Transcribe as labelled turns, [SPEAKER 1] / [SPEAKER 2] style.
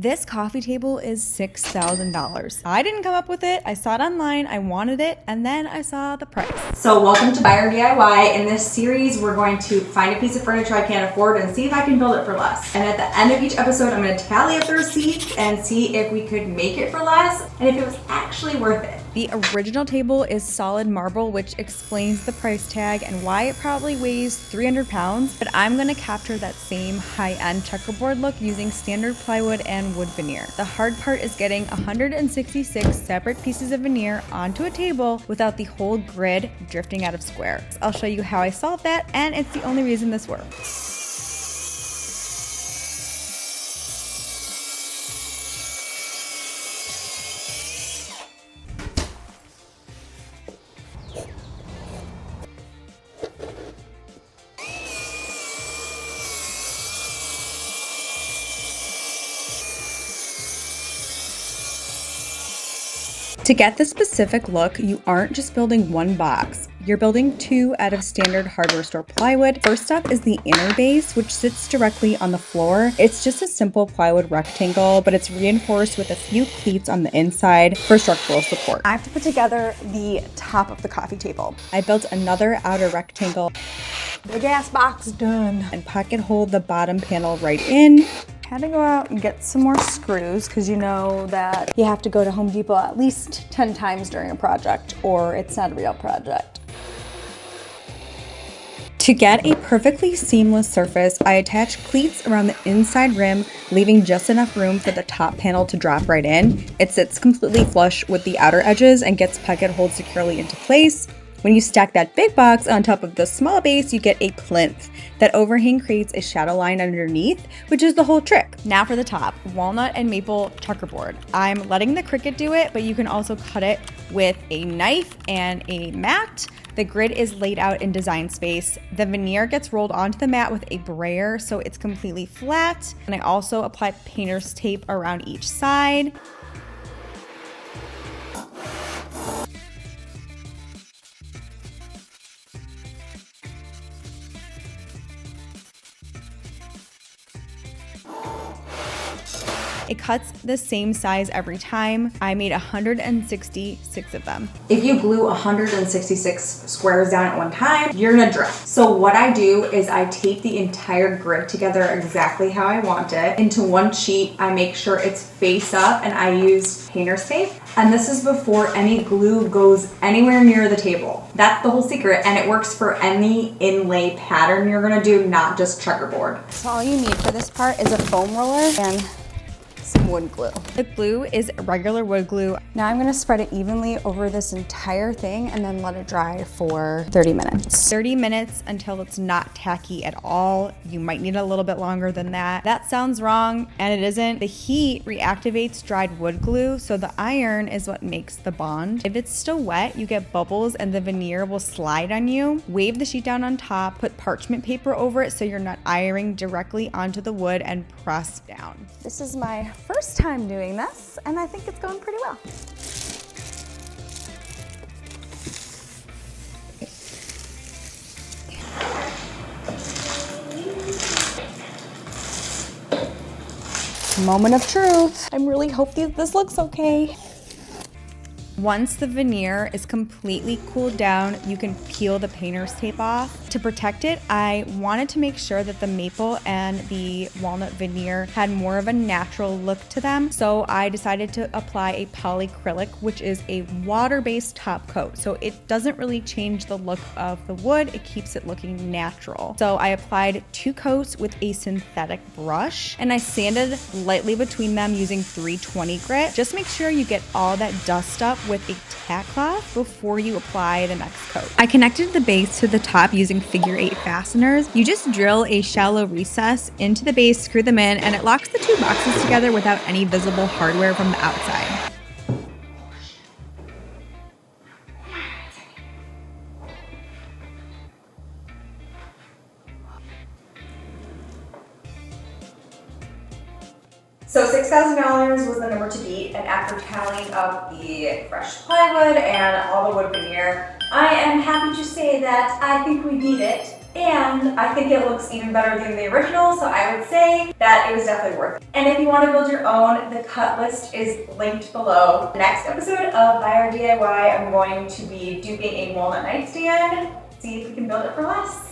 [SPEAKER 1] This coffee table is $6,000. I didn't come up with it. I saw it online, I wanted it, and then I saw the price.
[SPEAKER 2] So welcome to Buyer DIY. In this series, we're going to find a piece of furniture I can't afford and see if I can build it for less. And at the end of each episode, I'm going to tally up the receipts and see if we could make it for less and if it was actually worth it.
[SPEAKER 1] The original table is solid marble, which explains the price tag and why it probably weighs 300 pounds, but I'm gonna capture that same high-end checkerboard look using standard plywood and wood veneer. The hard part is getting 166 separate pieces of veneer onto a table without the whole grid drifting out of square. I'll show you how I solved that, and it's the only reason this works. To get the specific look, you aren't just building one box. You're building two out of standard hardware store plywood. First up is the inner base, which sits directly on the floor. It's just a simple plywood rectangle, but it's reinforced with a few cleats on the inside for structural support. I have to put together the top of the coffee table. I built another outer rectangle. Big ass box done. And pocket hold the bottom panel right in. Had to go out and get some more screws because you know that you have to go to Home Depot at least 10 times during a project or it's not a real project. To get a perfectly seamless surface, I attach cleats around the inside rim, leaving just enough room for the top panel to drop right in. It sits completely flush with the outer edges and gets pocket hold securely into place. When you stack that big box on top of the small base, you get a plinth. That overhang creates a shadow line underneath, which is the whole trick. Now for the top, walnut and maple checkerboard. I'm letting the Cricut do it, but you can also cut it with a knife and a mat. The grid is laid out in design space. The veneer gets rolled onto the mat with a brayer, so it's completely flat. And I also apply painter's tape around each side. It cuts the same size every time. I made 166 of them.
[SPEAKER 2] If you glue 166 squares down at one time, you're gonna drown. So what I do is I tape the entire grid together exactly how I want it into one sheet. I make sure it's face up and I use painter's tape. And this is before any glue goes anywhere near the table. That's the whole secret, and it works for any inlay pattern you're gonna do, not just checkerboard.
[SPEAKER 1] So all you need for this part is a foam roller and some wood glue. The glue is regular wood glue. Now I'm gonna spread it evenly over this entire thing and then let it dry for 30 minutes. 30 minutes until it's not tacky at all. You might need a little bit longer than that. That sounds wrong, and it isn't. The heat reactivates dried wood glue, so the iron is what makes the bond. If it's still wet, you get bubbles and the veneer will slide on you. Wave the sheet down on top, put parchment paper over it so you're not ironing directly onto the wood, and press down. This is my first time doing this, and I think it's going pretty well. Moment of truth. I really hope this looks okay. Once the veneer is completely cooled down, you can peel the painter's tape off. To protect it, I wanted to make sure that the maple and the walnut veneer had more of a natural look to them, so I decided to apply a polycrylic, which is a water-based top coat. So it doesn't really change the look of the wood, it keeps it looking natural. So I applied 2 coats with a synthetic brush, and I sanded lightly between them using 320 grit. Just make sure you get all that dust up with a tack cloth before you apply the next coat. I connected the base to the top using figure-8 fasteners. You just drill a shallow recess into the base, screw them in, and it locks the 2 boxes together without any visible hardware from the outside.
[SPEAKER 2] So $6,000 was the number to beat, and after tallying up the fresh plywood and all the wood veneer, I am happy to say that I think we beat it. and I think it looks even better than the original, so I would say that it was definitely worth it. And if you want to build your own, the cut list is linked below. Next episode of Buy or DIY, I'm going to be duping a walnut nightstand, see if we can build it for less.